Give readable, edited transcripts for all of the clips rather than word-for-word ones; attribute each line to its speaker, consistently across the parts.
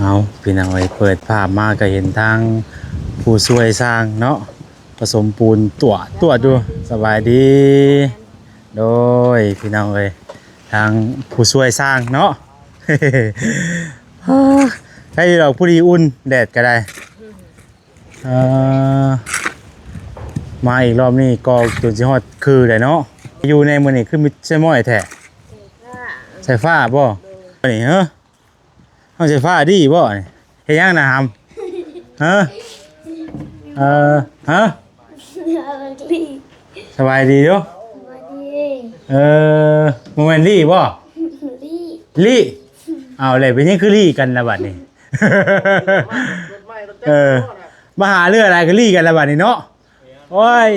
Speaker 1: เอาพี่น้องเปิดภาพมาก็เห็นทางผู้ช่วยสร้างเนาะผสมปูนตัวดูสบายดีโดยพี่น้องทางผู้ช่วยสร้างเนาะ ให้เราผู้ดีอุ่นแดดก็ได้มาอีกรอบนี้ก็จนสิฮอดคือได้เนาะอยู่ในมื้อนี้คือมิใช่ม้อยแท้ใส่ฟ้าบ่นี่เฮ้อเฮาใส่ฟ้าดีบ่นี่เฮ็ดหยังนะหำฮะฮะสบายดีเด้อโมเมนต์ลี่บ่ลี่เอาเลยเป็นยังคือลี่กันละบัดนี้ มาหาเรื่องอะไรก็ลี่กันละบัดนี้เนาะโอ้ย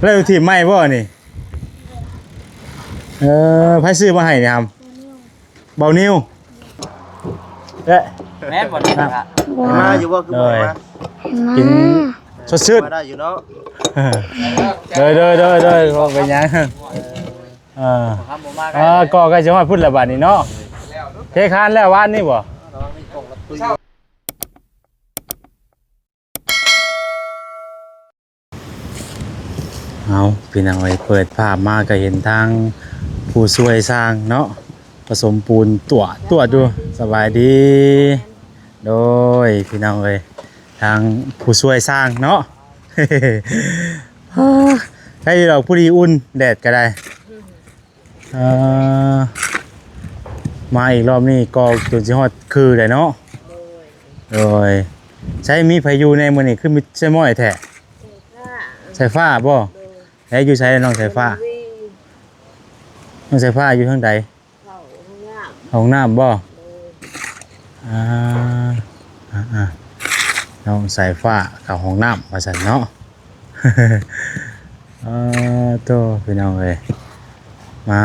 Speaker 1: แล้วทีมไม่บ่นี่ไผซื้อมาให้นี่ครับเบานิ้ว
Speaker 2: แม่บ่ได้ครับ
Speaker 3: มาอยู่บ่คือบ่มา
Speaker 1: กินสดชื่น
Speaker 3: มาได้อยู่เนาะ
Speaker 1: เด้อก็เป็นหยังก็ใกล้จะฮอดพุ่นละบัดนี้เนาะเทคานแล้ววานนี่บ่เอาพี่น้องเปิดภาพมาก็เห็นทางผู้ช่วยสร้างเนาะผสมปูนตัวดูสบายดีโดยพี่น้องทางผู้ช่วยสร้างเนาะ ให้เราผู้ดีอุ่นแดดก็ได้มาอีกรอบนี้ก็จนสิฮอดคือได้เนาะโดยใช้มีพายุในมื้อนี้คือมิใช่ม้อยแท้ใส่ฟ้าบ่แล้วอยู่ใช้น้องใส่ฟ้าน้องใส่ฟ้าอยู่ทางใดห้องน้ำบ่น้องใส่ฟ้าเข้าห้องน้ำว่าซั่นเนาะ โตพี่น้องมา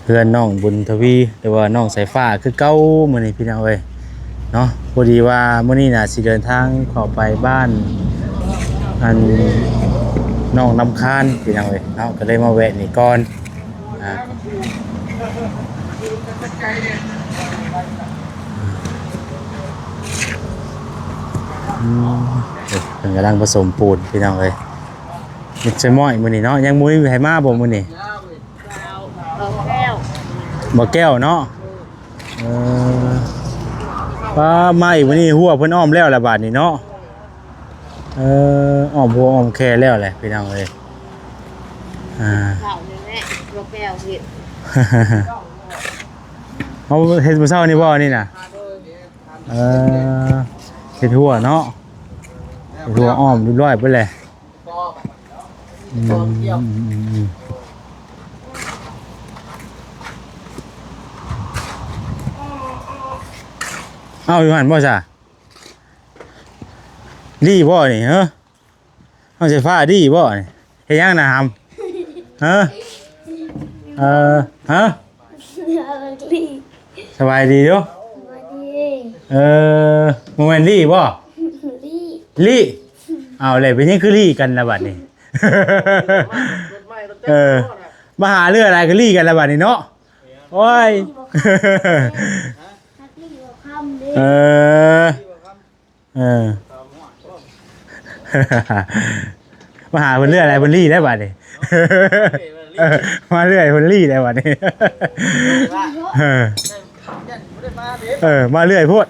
Speaker 1: เพื่อนน้องบุญทวีหรือว่าน้องสายฟ้าคือเก้ามื้อนี้พี่น้องเนาะพอดีว่ามื้อนี้น่ะสิเดินทางเข้าไปบ้านอันน้องนำคานพี่น้องเนาะก็เลยมาแวะนี่ก่อนเพิ่นกำลังผสมปูนพี่น้องมิดใช่ม้อยมื้อนี้เนาะยังมุ้ยให้มาบ่มื้อนี้บ่แก้วเนาะมาอีกมื้อนี้หัวเพิ่นอ้อมแล้วละบาดนี้เนาะอ้อมหัวอ้อมแค่แล้วแหละพี่น้องเข้านี่แหละบ่แก้วเฮ็ดเอาเฮ็ดมื้อเช้านี่บ่นี่น่ะเฮ็ดหัวเนาะเฮ็ดหัวอ้อมเรียบร้อยเบิดแล้วเอาอยู่หันบ่จ้ะดีบ่นี่เฮ้อเอาใส่ฟ้าดีบ่นี่เฮ็ดหยังนะหำฮะฮะสบายดีเด้อโมเมนต์ลี่บ่ลี่เอาเลยเป็นยังคือลี่กันละบัดนี้ มาหาเรื่องอะไรก็ลี่กันละบัดนี้เนาะโอ้ย มาหาคนเรื่องอะไรคนลี่ได้บัดนี้ มาเรื่อยคนลี่ได้บัดนี้ มาเรื่อยพูด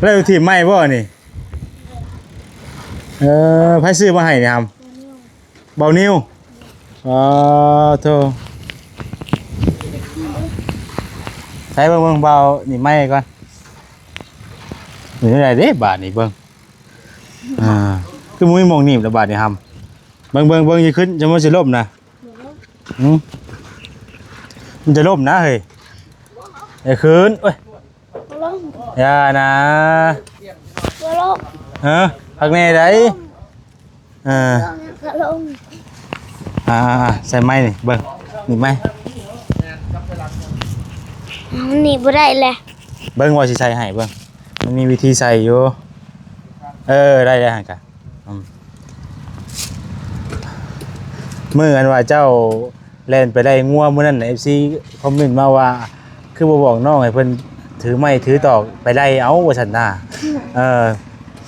Speaker 1: แล้วทีมไม่บ่นี่ไผซื้อมาให้นี่ครับเบานิ้วโธ่ใช้เบิ่งเบานี่ไม่ก่อนนี่ได้เด้บาทนี่เบิ่งคือมุ้ยมองนี่ละบาทนี่ครับเบิ่งสิขึ้นจะมันสิล่มนะมันจะล่มนะเฮ้ยอย่าคืนเอ้ยอย่านะฮะพักแน่ได้ใส่ไม้นี่เบิ่งนี่ไม้
Speaker 4: นี่บ่ได้แหละ
Speaker 1: เบิ่งว่าสิใส่ให้เบิ่งมันมีวิธีใส่อยู่ได้หั่นกะ มื้ออันว่าเจ้าแล่นไปได้งัวมื้อนั้นน่ะ FC คอมเมนต์มาว่าคือบ่บอกน้องให้เพิ่นถือไม้ถือตอกไปได้เอาว่าซั่นน่ะ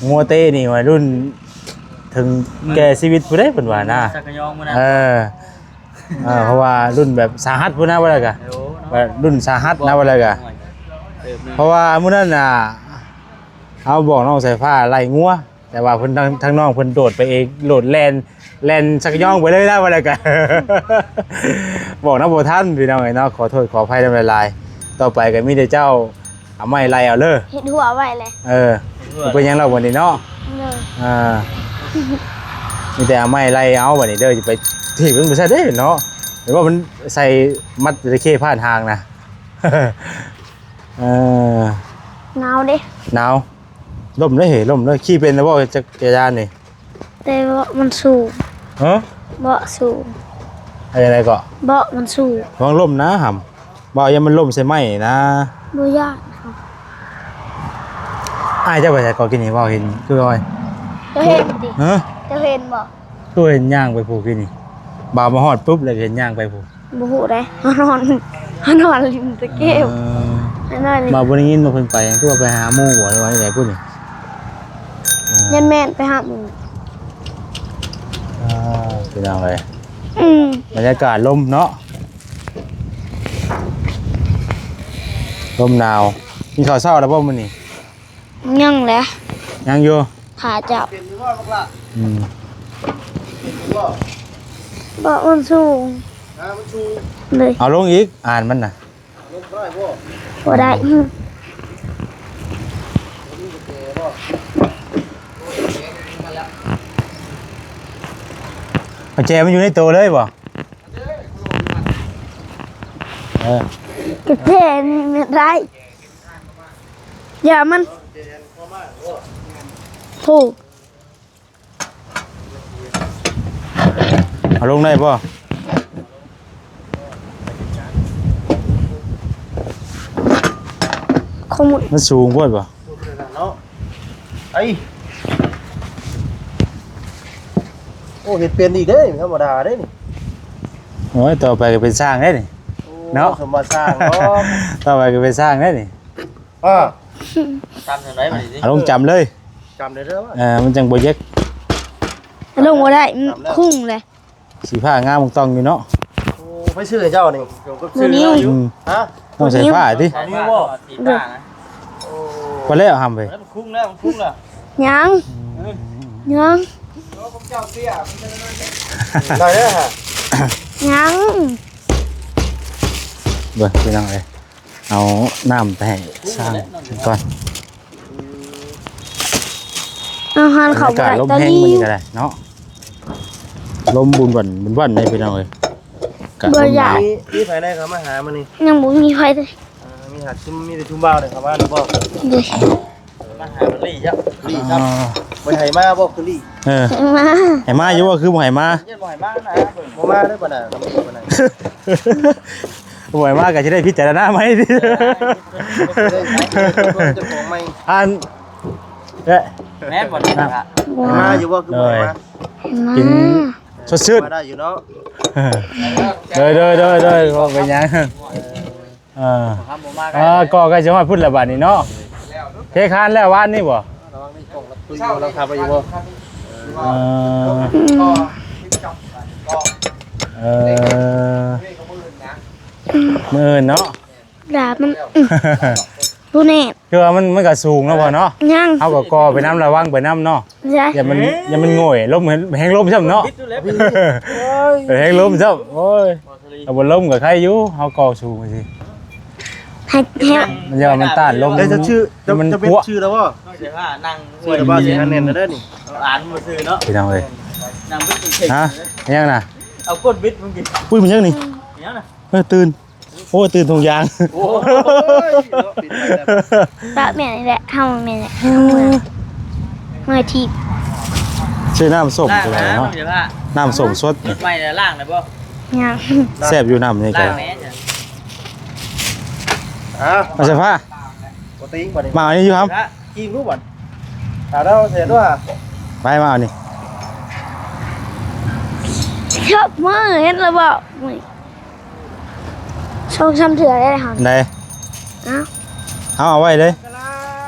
Speaker 1: งัวเต้นี่วัยรุ่นถึงแก่ชีวิตผู้ใดเพิ่นว่านะ
Speaker 2: สักกะยองมื้อนั้น
Speaker 1: เพราะว่ารุ่นแบบสาหัสพุ่นนะว่าแล้วก็ว่ารุ่นสาหัสนะว่าแล้วก็เพราะว่ามื้อนั้นน่ะเอาบอกน้องสายฟ้าไล่งัวแต่ว่าเพิ่นทั้งน้องเพิ่นโดดไปเองโดดแล่นสักย่องไปเลยนะว่าแล้วก็ บอกนะบ่ทันพี่น้องเอ้ยเนาะขอโทษขออภัยนำหลายๆต่อไปก็มีแต่เจ้าเอาไม้ไล่เอาเด้อ
Speaker 4: เห็ดหัวไว้เลย
Speaker 1: บ่เป็นหยังเราวันนี้เนาะ
Speaker 4: เลย
Speaker 1: มีแต่เอาไม้ไล่เอาบัดนี้เด้อสิไปถีบมันบ่ใช่เด้เนาะหรือว่ามันใส่มัดตะเข้ผ่านทางนะ
Speaker 4: หนาวดิ
Speaker 1: หนาวล่มเลยเหล่มเลยขี่เป็นนะบ่จักรยานนี่
Speaker 4: แต่เบาะมันสูง
Speaker 1: ฮะ
Speaker 4: เบาะสูง
Speaker 1: อะไรก็
Speaker 4: เบาะมันสูง
Speaker 1: ระวังล่มนะหำบ่อย่ามันล่มใส่ไม้นะ
Speaker 4: บ่ยาก
Speaker 1: อ้ายเจ้าไปใส่ก็กินนี่บ่เห็นคือว่า
Speaker 4: จะเห็นดิ
Speaker 1: ฮะ
Speaker 4: จะเห็นบ่
Speaker 1: คือเห็นย่างไปผู้กินนี่บ่าวมาฮอดปุ๊บเลยเห็นย่างไปผู้
Speaker 4: บ่ฮู้ได้นอนริมตะเกียบนอนริม
Speaker 1: บ่าวบ่ได้ยินว่าเพิ่นไปคือว่าไปหาหมู่บ่หรือว่าจังไดพุ่นนี่
Speaker 4: ยันแม่นไปหาหมู่
Speaker 1: เป็นจังได
Speaker 4: อืม
Speaker 1: บรรยากาศลมเนาะลมหนาวมีข้าวเช้าแล้วบ่มื้อนี้
Speaker 4: ยังแหละ
Speaker 1: ยังอยู่
Speaker 4: ขาจับ
Speaker 1: อืม
Speaker 4: เบาะมันสูงเลย
Speaker 1: เอาลงอีกอ่านมันน่ะ
Speaker 4: บ่ได้
Speaker 1: กุญแจมันอยู่ในตัวเลยบ่เออก
Speaker 4: ระเทนไม่ได้อย่ามันถูก
Speaker 1: เอาลงได้บ่
Speaker 4: ขมุด
Speaker 1: มันสูงโพดบ่
Speaker 3: เนาะไอ้โอ้เห็ดเป็นอีกเด้ธรรมดาเด้นี่
Speaker 1: โอ้ยต่อไปก็เป็นสร้างได้นี่ เนาะ
Speaker 3: สมมาสร้างเนาะ
Speaker 1: ต่อไปก็เป็นสร้างได้นี่
Speaker 2: ตามจังได๋บัดนี้
Speaker 1: เอาลงจำเลย
Speaker 3: จำได้เด้อว่า
Speaker 1: มันจังบ่เย็ก
Speaker 4: ลงบ่ได้มันคุ้งเลย
Speaker 1: สีผ้างามมงต้องอยู่เนาะ
Speaker 3: โอ้ไปชื่อเจ้านี่
Speaker 4: ตัวนี้
Speaker 1: อืม
Speaker 3: ฮะ
Speaker 1: ต้องใส่ผ้าติ
Speaker 2: อันนี้บ่สีฟ้านะ
Speaker 3: โอ้
Speaker 1: พอแล้วหำไป
Speaker 2: แล้วมันคุ้งแล้วมันคุ้งแล้ว
Speaker 4: ยังยัง
Speaker 3: ได้เด้อฮะ
Speaker 4: ยัง
Speaker 1: เบิ่งไปนั่งเลยเอาน้ำไปให้สร้างก่อน
Speaker 4: เอาหัน
Speaker 1: บร
Speaker 4: เขา
Speaker 1: รยากาศ
Speaker 4: ได้
Speaker 1: ลม
Speaker 4: ตอน
Speaker 1: แห้ง
Speaker 4: นี้
Speaker 1: มันนี่ก็ได้เนาะลมบุญวันในพี่น้องเอ้ยกะลมหนาว
Speaker 3: มีภายในเขามาหามานี่
Speaker 4: ยังบ่มีไฟเลย
Speaker 3: มีหาชุ่มมีแต่ชุ่มบ้าวเลยครับว่าหรือบ่
Speaker 4: เดี๋ยว
Speaker 2: มาหามันลี่จ้ะ
Speaker 3: ลี่ครับไปไห้มาบ่คือลี่
Speaker 1: เออ
Speaker 4: มา
Speaker 1: ให้มาอยู่ว่าคือบ่ให้มา
Speaker 2: เย็นบ่ให้มานะเบิ่ง
Speaker 3: บ่มาเด้อปะน่ะบ่มาไหน
Speaker 1: บ่ให้มาก็สิได้พิจารณาไหมดิ
Speaker 3: เจ้าของไม่
Speaker 1: อันเอ๊ะ
Speaker 2: แม่นบ่นี่ล่ะ
Speaker 3: มาอยู่บ่คือบ่มา
Speaker 1: กินสดชื่น
Speaker 3: มาได้อยู่เนาะ
Speaker 1: เด้อบ่เป็นหยังเออ
Speaker 2: ทำบ่มาก็
Speaker 1: ก็ใกล้จะฮอดพุ่นแล้วบัดนี้เนาะเทคานแล้ววานนี่บ่
Speaker 3: ระวังนี่กล่องรับตุ้ยอยู่เราทำไปอยู่บ่
Speaker 1: เอมื้ออื่นเนาะ
Speaker 4: ดาบมันดูแน่
Speaker 1: คือว่ามันก็สูงเนาะพ่อเนาะ
Speaker 4: ยัง
Speaker 1: เอาก็กอไปน้ำระวังไปน้ำเนาะ
Speaker 4: ใช่
Speaker 1: อย่ามันโง่ยลมแห้งลมซ้ำเนาะ
Speaker 2: บิดดูแล้ว
Speaker 1: แห้งลมซ้ำโอ้ยเอาบนลมกับใครอยู่เฮากอสูงสิ
Speaker 4: ให้
Speaker 1: มันจะว่ามันต้านลม
Speaker 3: ได้จะชื่อจะ
Speaker 1: มัน
Speaker 3: จะเป็น
Speaker 1: พัว
Speaker 3: ชื่อแล้วบ่
Speaker 2: เสียว่านั่ง
Speaker 3: ชื่อแล้วบ่สิคะแนนเด้อนี่
Speaker 2: อ่านบ่ซื่อเนาะ
Speaker 1: พี่น้องเอ้ย
Speaker 2: นั่งบิดเก่ง
Speaker 1: ฮะยังน่ะ
Speaker 2: เอากดบิดมึงกิน
Speaker 1: ปุ้ยมันยังนี่
Speaker 2: เดี๋ยวนะ
Speaker 1: ตื่นโอ้ตื่นทงยาง
Speaker 3: โอ้ยปิดไปแล้ว
Speaker 4: ปะแม่นี่แหละเฮาแม่นี่แหละเมื่อที
Speaker 1: ชื่อน้ำส้ม
Speaker 2: ล่าง
Speaker 1: อะไร
Speaker 2: นะ
Speaker 1: เนาะ
Speaker 2: เดี๋ยวว่า
Speaker 1: น้ำส้มสด
Speaker 2: รถไฟเนี่ยล่างเลยบ่
Speaker 4: ยัง
Speaker 1: แซ่บอยู่น้ำนี่แก
Speaker 2: ล่างแม่จ้ะ
Speaker 1: มาใส่ผ้า
Speaker 3: ปกติบ่นี่
Speaker 1: มาเอานี่อยู่ครับ
Speaker 3: กินรู้บ่ถาเราเสร็จด้วย
Speaker 1: ไปมาเอานี่
Speaker 4: ชอบมือเห็นแล้วบอกมือชงช้ำเถื่อได้ค่ะ
Speaker 1: ได้
Speaker 4: เอ้า
Speaker 1: เอาไว้เลย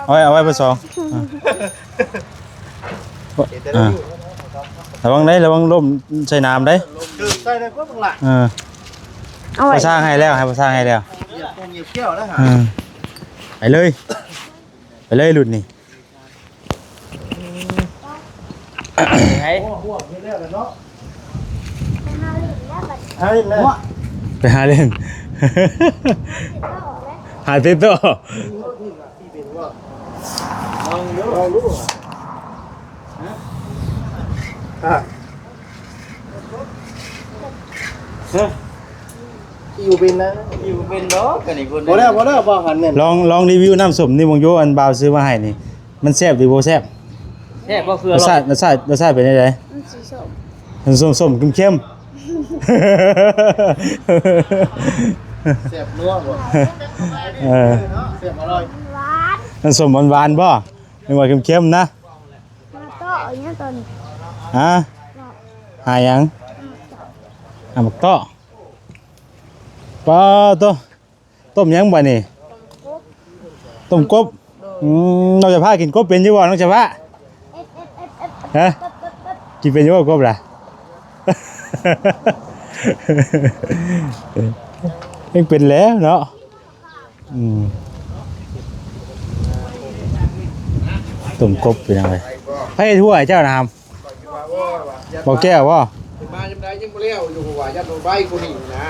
Speaker 1: เอาไว้เบอร์สองระวังได้ระวังล่มใส่น้ำได้
Speaker 3: คือใส่ได้ก็ต้องละ
Speaker 4: เอาไว้
Speaker 1: ภาษาให้แล้วให้ภาษาให้แล้ว
Speaker 3: เหยียบคงเหยียบเขี้ยวแล้วฮะ
Speaker 1: ไปเลยไปเลยหลุดนี่
Speaker 2: ไง
Speaker 3: โอ้หัวเรียกเลยเนาะให้นะ
Speaker 1: ไปหาเล่น หาติดต่อ
Speaker 3: ลองดูฮะอยู่บินนะ
Speaker 2: อยู่เป็นเนาะกันอีกคน
Speaker 3: บ่ได้บ่หันเนี่ย
Speaker 1: ลองรีวิวน้ำส้มนี่วงโยอันบาวซื้อมาให้นี่มันแซ่บหรือบ่แซ่บ
Speaker 2: แค่ก็คือ
Speaker 1: รสชาติเป็นยังไง
Speaker 4: มันสีส้ม
Speaker 1: มันส้มเข้ม
Speaker 3: เสียบนัวบ่
Speaker 1: ๆเออ
Speaker 3: เสียบอร่อย
Speaker 4: หวาน
Speaker 1: มันส้มหวานๆบ่ไม่ว่าเข้มๆนะ
Speaker 4: มาต่ออย่างเงี้ยตอนนี้
Speaker 1: ฮะหาหยังหาหมักต้อปลาต้มหยังบ่นี่ต้มกบเราจะพากินกบเป็นอยู่บ่น้องจะพาฮะกินเป็นอยู่บ่กบล่ะ ยังเป็นแล้วเนาะต้มกบเป็นยังไงให้ทั่วไอ้เจ้านะครับบอกแก้วว่า
Speaker 3: มาจำได้ยังบ่เลี้ยวอยู่ว่ายัดใบกูนี่นะ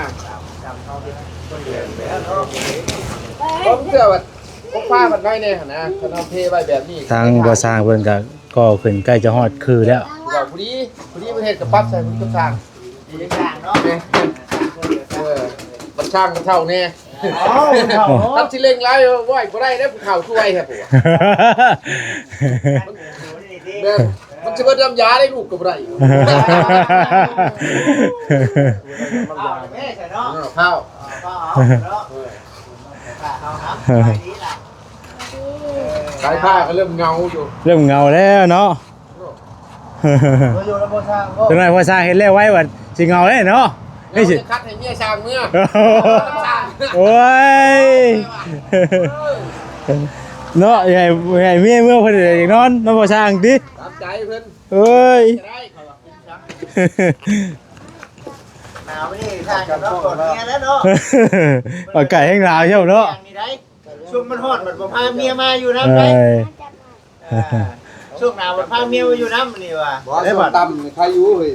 Speaker 3: ผมเชื่อว่าพวกผ้ามันได้แน่นะถ้าทำเทใบแบบนี้
Speaker 1: ทางบ่สร้างเพิ่นก็ขึ้นใกล้จะฮอดคือแล้ว
Speaker 3: ว่าผู้นี้ประเทศกับปั๊บใส่มันก็สร้างเนาะมันช่างมันเท่าแน่ทับที่เล็งไรไหวบ่ได้แล้วข่าวช่วยครับผมมันจะมาดำยาได้ลูกกับไรข้าวสายผ้าก็เริ่มเงาอยู่
Speaker 1: เริ่มเงาแล้วเนาะจังได๋พอสร้างเห็นแล้วไว้ว่าสิเงาแล้วเนาะนี่สิ
Speaker 3: คัดให้เมียช่างเมื่อ
Speaker 1: โอ้ยเนาะใหญ่เมียเมื่อเพิ่นอยากนอนนอนบ่สร้างติ
Speaker 3: ตามใจเพิ่น
Speaker 1: เอ้ย
Speaker 3: หนาวนี่ช่างกับน้องก่อนเมียแล้วเนาะ
Speaker 1: เอาไก่แห้งลาวเชียวเนาะ
Speaker 3: ช่วงมันฮอดมันบ่พาเมียมาอยู่
Speaker 1: เอ
Speaker 3: น้ำได
Speaker 1: ้ย
Speaker 3: ช่วงหนาวมันพาเมียมาอยู่น้ำนี่ว่ะบ่ต่ำใครอยู่เฮ้ย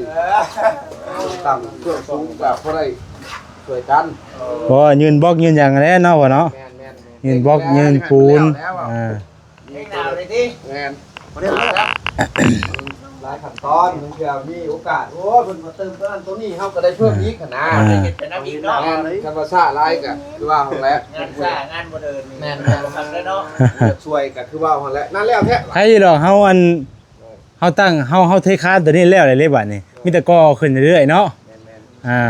Speaker 3: ต่ำช่วงสูงกับเท่าไรช่วยกัน
Speaker 1: บ่ยืนบล็อกยืนหยังแล้วเนาะบ่เนาะ
Speaker 3: แม่น
Speaker 1: ยืนบล็อกยืนปูนอ่า
Speaker 3: หนาวเลยดิแม่นบ่ได้แล้วหลายขั้นตอนมันเพื่อมีโอกาสโอ้เพิ่นมาเติมตัวนั้นตัวนี้เฮาก็ได้เพิ่มอีกขนาดเป็นน้ำอีกเนาะธรรมชาติหลายก็คือว่าหั่นแหละงานซ่างานบ่เดินแม่นทำได้เนาะช่วยก็คือว่าหั่นแหละนั่นแล้วแท้
Speaker 1: ใครดอกเฮาตั้งเฮาเทคานตัวนี้แล้วเลยบัดนี้มีแต่ก่อขึ้นเรื่อยๆเนาะอ่า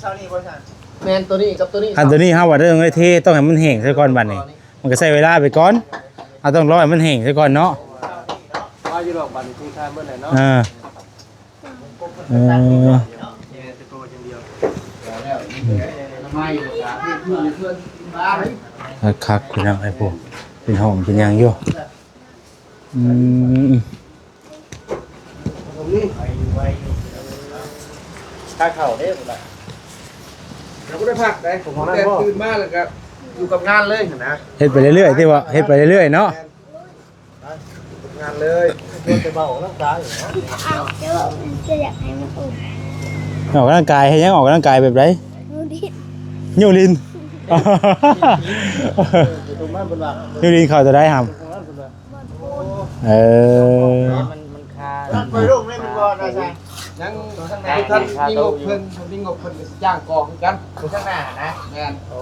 Speaker 3: เช้านี้บ่ซั่นแม่นตัวนี้กับตัวนี้
Speaker 1: คันตัวนี้เฮาว่าต้องเทต้องให้มันแห้งซะก่อนบัดนี้มันก็ใช้เวลาไปก่อนเอาต้องรอให้มันแห้งซะก่อนเนาะ
Speaker 3: ว่าอยู่ดอกบัดนี้ที่คานเบิ่นได้เนาะ
Speaker 1: อ่าเออ คักคุณน้องไอ้พวกเป็นห้องเป็นหยังอยู่อืม
Speaker 3: ถ้าเข้าเด้บ่ล่ะเราก็ได้พักได้ผมแต่ตื่นมาแล้วก็อยู่กับงานเลยนะ
Speaker 1: เฮ็ดไปเรื่อยๆที่ว่าเฮ็ดไปเรื่อยๆเนาะ
Speaker 3: งานเลยควรจะเบาร่างกายอยู่นะ
Speaker 4: เอาเดี๋ยวจะอยากให้มันอุ่น
Speaker 1: ออกกำลังกายให้ยังออกกำลังกายแบบไร
Speaker 4: ดูดิ
Speaker 1: ยูริน
Speaker 3: อยู่ตรงบ้านบนหลัง
Speaker 1: ยูรินเข้าจะได้หำเออ
Speaker 2: มันคา
Speaker 3: ไปลงเล่นบอลนะจ๊ะยังข้างหน้าท่านมีงบเพิ่นมีงบเพิ่นก็สิจ้างกองคือกันข้างหน้านะแม่นโอ้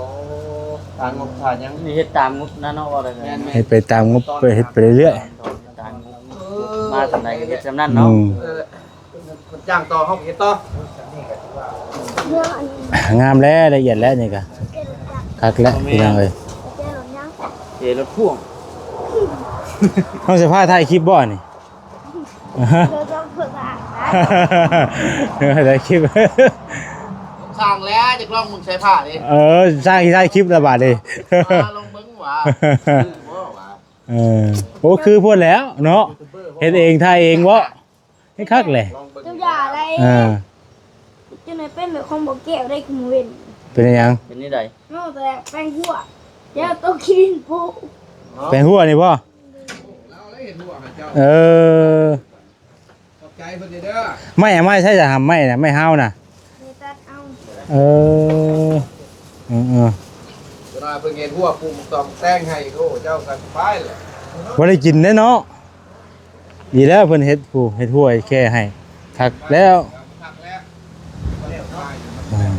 Speaker 3: ทางงบฐานยัง
Speaker 2: นี่เฮ็ดตามงบนั่นเนาะว่าได้แม่น
Speaker 1: เฮ็ดไปตามงบไปเฮ็ดไปเรื่อย
Speaker 2: ตามงบมาทำไดก็เฮ็ดจำนั้น
Speaker 1: ๆ
Speaker 2: เนาะ
Speaker 3: คนจ้างต่อเฮาเฮ็ดต่อ
Speaker 4: เมื่ออันนี้
Speaker 1: งามแล้วละเอียดแล้วนี่ก็คักแล้วพี่น้องเอ้ย
Speaker 4: เจอหลงยัง
Speaker 2: เฮ็ดรถพ่วง
Speaker 1: ห้องเสื้อผ้าถ่ายคลิปบ่นี่
Speaker 4: เจอต้องฝึกอ่ะ
Speaker 1: ได้คลิป
Speaker 3: สร้างแล้วจะกล้องมึงใช้ผ้าดิ
Speaker 1: สร้างคลิประบาดเลย
Speaker 3: มาลงมึงหว่าว่า
Speaker 1: โอ้คือพูดแล้วเนาะเฮ็ดเองถ่ายเองบ่ให้คักเลย
Speaker 3: ลองเบิ่ง
Speaker 4: เจ้าอย่าอะไร
Speaker 1: อ่า
Speaker 4: เจ้าหน่อยเป็นแบบของบ่แก้วได้คุมเว้น
Speaker 1: เป็นยัง
Speaker 2: เป็นนี่ใด
Speaker 4: นอกแต่แป้งหัวเดี๋ยวต้องกินปู
Speaker 1: แปลงหัวนี่บ่
Speaker 3: เราได้เห็นหัวเจ้า
Speaker 1: เออ
Speaker 3: ขอบใจเพิ่นเด้อ
Speaker 1: ไม่ใช่จะทำไม่นะไม่ห้าวนะ
Speaker 4: เดี๋ยวตัดเอา
Speaker 1: เออเออ
Speaker 3: เวลาเพิ่นเห็นหัวปรุงต้องแต่งให้โอ้เจ้ากันไปเลย
Speaker 1: บ่ได้กินแน่เนาะดีแล้วเพิ่นเฮ็ดผู้เฮ็ดหัวแค่ให้คักแล้ว
Speaker 3: หักแล้วเร็วหน่อย
Speaker 1: อ่า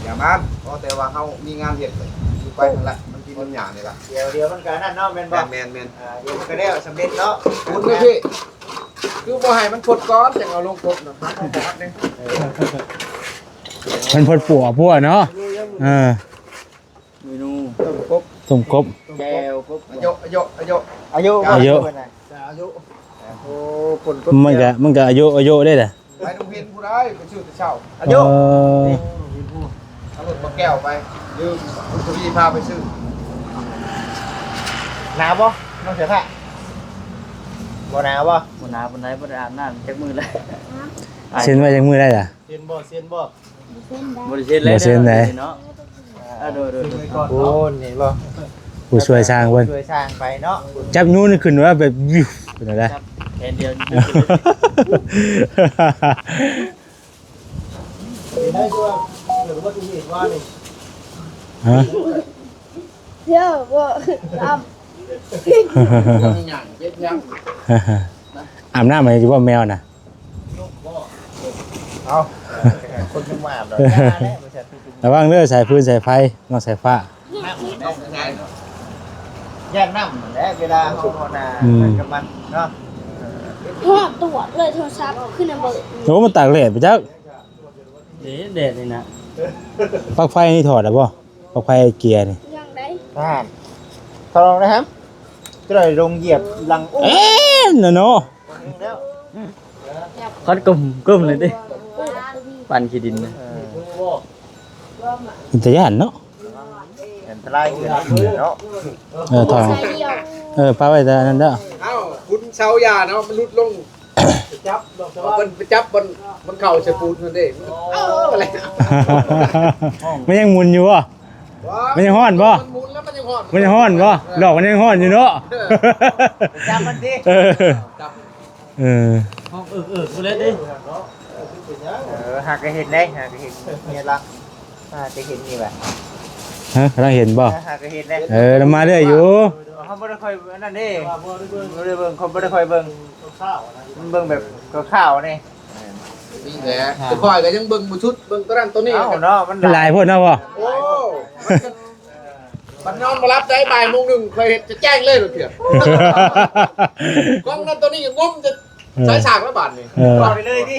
Speaker 3: อย่ามันเพราะแต่ว่าเฮามีงานเฮ็ดเลยอยู่ไปนั่นแหละมันกินมันหยานี่ล่ะ
Speaker 5: เดี๋ยวมันก็นั่นเนาะแม่นบ่
Speaker 3: แม่น
Speaker 5: เดี๋ยวมันก็ได้สำเร็จเนาะ
Speaker 3: คุณเลยพี่คือบ่ให้มันพดก้อนจังเอาลงกบนะฮักเอาบอดนึง
Speaker 1: มันพดปัวพัวเนาะเออ
Speaker 2: เมนู
Speaker 3: ต้มกบ
Speaker 1: ต้มกบ
Speaker 2: แก้วปุ๊บ
Speaker 3: อายุ
Speaker 5: อายุ
Speaker 1: อายุ
Speaker 3: อายุ
Speaker 5: โอ้ผล
Speaker 1: มันก็อายุได้แหละ
Speaker 3: ไปโรงเรียนผู้ใดไปชื่อแต่เช้า
Speaker 5: อายุ
Speaker 3: เอารถมาแก้วไปยืมคุณทวีพาไปซื้อ
Speaker 5: หนาวบ่น้องเสือผ้าบ่หนาวบ่
Speaker 2: บนหาบนไหนบนอาบน้ำจักมือเลย
Speaker 1: เส้นไว้จังมือได้ล่ะ
Speaker 5: เซียนบ่เซียนบ่
Speaker 2: บริเช็ดเลย
Speaker 1: บ่เช็ดไหน
Speaker 2: เนาะโดย
Speaker 5: โอ้นี่บ่
Speaker 1: ผู้ช่วยสร้างเพิ่น
Speaker 5: ช่วยสร้างไปเนาะ
Speaker 1: จับนูนขึ้นว่าแบบวิวเป็นอะไร
Speaker 2: แค่เดียว
Speaker 5: ได้ตัวหรือว่าตุ้งเห็นว่านี่
Speaker 1: ฮะ
Speaker 4: เดี๋ยวบ่ท
Speaker 3: มีหยังเจ็ดยัง
Speaker 1: อาบน้ำไหมที่ว่าแมวน่ะ
Speaker 5: เอาคนขึ้นมาอาบดอกยาแล้วบ่ใช่ตุ้ง
Speaker 1: ระวังเด้อสายพื้นสายไฟนอกสายฟ้า
Speaker 5: น้ำได้แยกน้ำแล้วเวลาเฮาเอาหน้ากับมันเนาะ
Speaker 4: ำหัวตรวจเลยโทรศัพท์ขึ้นระเบิด
Speaker 1: โอ้มันตากแดดไปจัก
Speaker 2: เด็ดเลยนะ
Speaker 1: ปลั๊กไฟนี่ถอดแล้วบ่ปลั๊กไฟเกียร์นี่
Speaker 4: ยังได้
Speaker 5: ทหารทดลองนะครับจะได้ลงเหยียบหลังอุ้ม
Speaker 1: เอ๊ะเนาะ
Speaker 5: แล้ว
Speaker 2: คัดกลุ่มเลยดิปั่นขี้ดินนะ
Speaker 1: อินทยานเนาะ
Speaker 5: อันตรายอยู่เนาะ
Speaker 1: ถอด
Speaker 4: สายเดียว
Speaker 1: ปาไว้แต่นั่นเด้อ
Speaker 3: เอ้าคุณเชายาเนาะมันลุดลง
Speaker 5: จับดอกสะ
Speaker 3: มันไปจับบนเข่าใส่ปูนนั่นเด้อะไร
Speaker 1: มันยังหมุนอยู่บ่มันยังฮ้อนบ่
Speaker 3: มันหมุนแล้วมันยังฮ้อน
Speaker 1: มันยังฮ้อนบ่ดอกมันยังฮ้อนอยู่เนาะ
Speaker 5: จับมันดิ
Speaker 1: เออ
Speaker 3: จับ
Speaker 1: เออ
Speaker 2: ห้องกูเล่นดิ
Speaker 5: หากเห็นได้หากเห็นเนี่ยละจะเห็นนี่แบบ
Speaker 1: ฮะกำลังเห็นบ่
Speaker 5: หากเห็นได้
Speaker 1: แล้วมาเรื่อยอยู่
Speaker 5: เขาไม่ได้คอยนั่นดิไม่ได้เบิ่งเขาไม่ได้คอยเบิ่งมันเบิ่งแบบข้าวนี่
Speaker 3: นี่แหละจะคอยก็ยังเบิ่งบ่ชุดเบิ่งตัวนั้นตัวนี้
Speaker 5: เอ้าเนาะมัน
Speaker 1: เป็นลายโพดเนาะบ่
Speaker 3: โอ้มันนอนมารับได้บ่ายโมงหนึ่งเคยเห็นจะแจ้งเลยหรือเปล่ากล้องนั้นตัวนี้ยังงมจะใช้ฉากละบาทนี่
Speaker 5: ต่อไปเลยดิ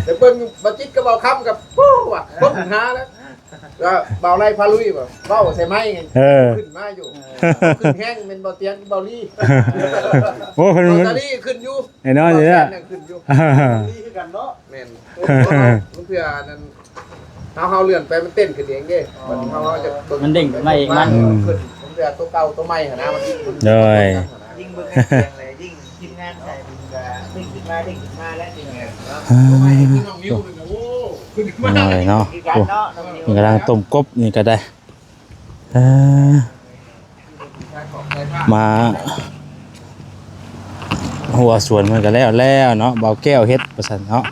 Speaker 3: เดี๋ยวเบิ่งบัจิตกับเบาคำกับปู้ว่ะต้นหาแล้วก็เบาไล่พาลุยแบบเบาใส่ไม้ขึ้นมาอยู่ขึ้นแห้งเป็นเบาเตียงเบาลี่
Speaker 1: โอ้เพิ่น
Speaker 3: เบา
Speaker 1: มัน
Speaker 3: ตาลี่ขึ้นอยู่
Speaker 1: ไอ้น้อยอยู่เนี่ย
Speaker 3: ขึ้นอยู่
Speaker 5: นี่คือกันเนาะ
Speaker 3: แม่นมันเพื่อนั้นเฮาเลื่อนไปมันเต้นขึ้นเองเด้มันเฮาจะ
Speaker 2: มันเด้งขึ้นมาเองมัน
Speaker 3: ขึ้นมันเพื่อตัวเก่าตัวใหม่หั่นนะมัน
Speaker 1: โดย
Speaker 5: ยิ่งเบิ่งเสียงเลยยิ่งทีมงานใส่มันก็ดิ้งขึ้นมาแล้วจริงๆเนาะ
Speaker 3: ขึ้นน้องนิ้วเลยนะโอ้ขึ้นมา
Speaker 1: หน่อยเนาะ
Speaker 5: คือกัน
Speaker 1: โอ้
Speaker 5: เนาะน้องนิว
Speaker 1: นี่กำลังต้มกบนี่ก็ได้มาหัวสวนมันก็แล้วเนาะเบาแก้วเฮ็ดประสันเนาะ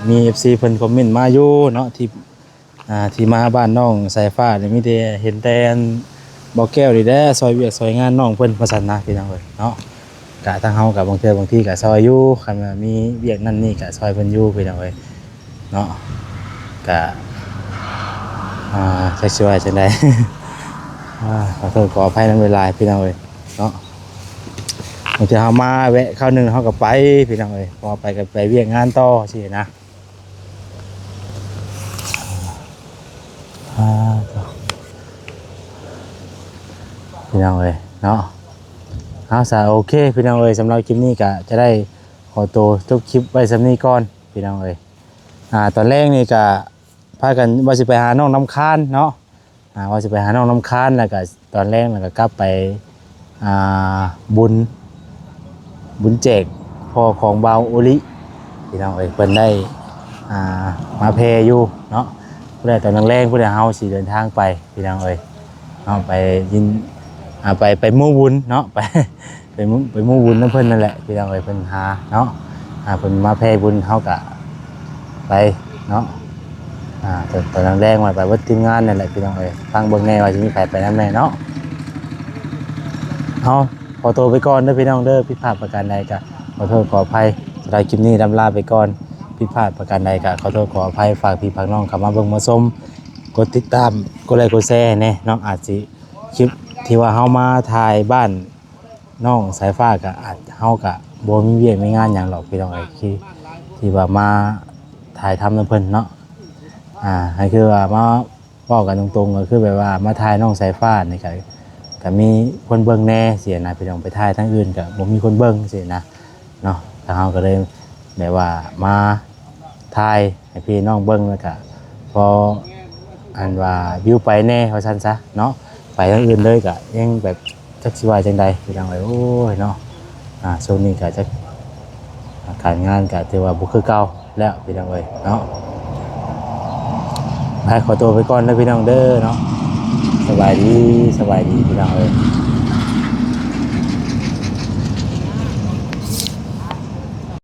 Speaker 1: มี FC เพิ่นคอมเมนต์มาอยู่เนาะที่มาบ้านน้องสายฟ้านี่มีแต่เห็นแต่เบาแก้วนี่แหละซอยเวียกซอยงานน้องเพิ่นประสันนะพี่น้องเอ้ยเนาะกะทางเฮากับบางเทื่อบางทีก็ซอยอยู่คันว่ามีเวียกนั่นนี่ก็ซอยเพิ่นอยู่พี่น้องเอ้ยเนาะกะจะช่วยจังได๋ ขอโทษขออภัยนำเวลาพี่น้องเอ้ยเนาะบางทีเฮามาแวะคราวหนึงเฮาก็ไปพี่น้องเอ้ยพอไปก็ไปเวียกงานต่อสินะพี่น้องเอ้ยเนาะเอาซะโอเคพี่น้องเอ้ยสำหรับคลิปนี้ก็จะได้ขอ อตัวจบคลิปไว้สำนี้ก่อนพี่น้องเอ้ยตอนแรกนี่ก็พากันว่าสิไปหาน้องน้ำค้านเนาะว่าสิไปหาน้องน้ำค้านแล้วก็ตอนแรกแล้วก็กลับไปบุญแจกพ่อของเบาโอลิพี่น้องเอ้ยเพิ่นได้มาเพอยู่เนาะผู้ใดตอนแรกผู้ใดเฮาสิเดินทางไปพี่น้องเอ้ยเอาไปยินไปมู่บุญเนาะไปมู่บุญนั่นเพิ่นนั่นแหละพี่น้องเอ้ยเพิ่นหาเนาะเพิ่นมาเพบุญเฮาก็ไปเนาะตอนแรกมาไปเบิดทีมงานนั่นแหละพี่น้องเอ้ยฟังเบิ่งแน่ว่าสิมีใครไปนำแน่เนาะเอาขอตัวไปก่อนเด้อพี่น้องเด้อผิดพลาดประการใดก็ขอโทษขออภัยสำหรับคลิปนี้ลาไปก่อนผิดพลาดประการใดก็ขอโทษขออภัยฝากพี่ฝากน้องเข้ามาเบิ่งมาชมกดติดตามกดไลค์กดแชร์แน่น้องอาจสิคลิปที่ว่าเฮามาถ่ายบ้านน้องสายฟ้าก็อาจเฮาก็บ่มีเวียกมีงานหยังหรอกพี่น้องเอ้ยที่ว่ามาถ่ายทำนำเพิ่นเนาะให้คือว่ามาเว้ากันตรงๆก็คือแบบว่ามาถ่ายน้องสายฟ้านี่ก็มีคนเบิ่งแน่เสียนะพี่น้องไปถ่ายทั้งอื่นก็บ่มีคนเบิ่งเสียนะเนาะทางเฮาก็เลยแบบว่ามาถ่ายให้พี่น้องเบิ่งแล้วก็พออันว่าวิวไปแน่ว่าซั่นซะเนาะไปทั้งอื่นเลยก็ยังแบบจักสิว่าจังใดพี่น้องเอ้ยโอ้ยเนาะช่วงนี้ก็จะการงานก็ถือว่าบ่คือเก่าแล้วพี่น้องเอ้ยเนาะขอตัวไปก่อนนะพี่น้องเด้อเนาะสบายดีพี่น้องเอ้ย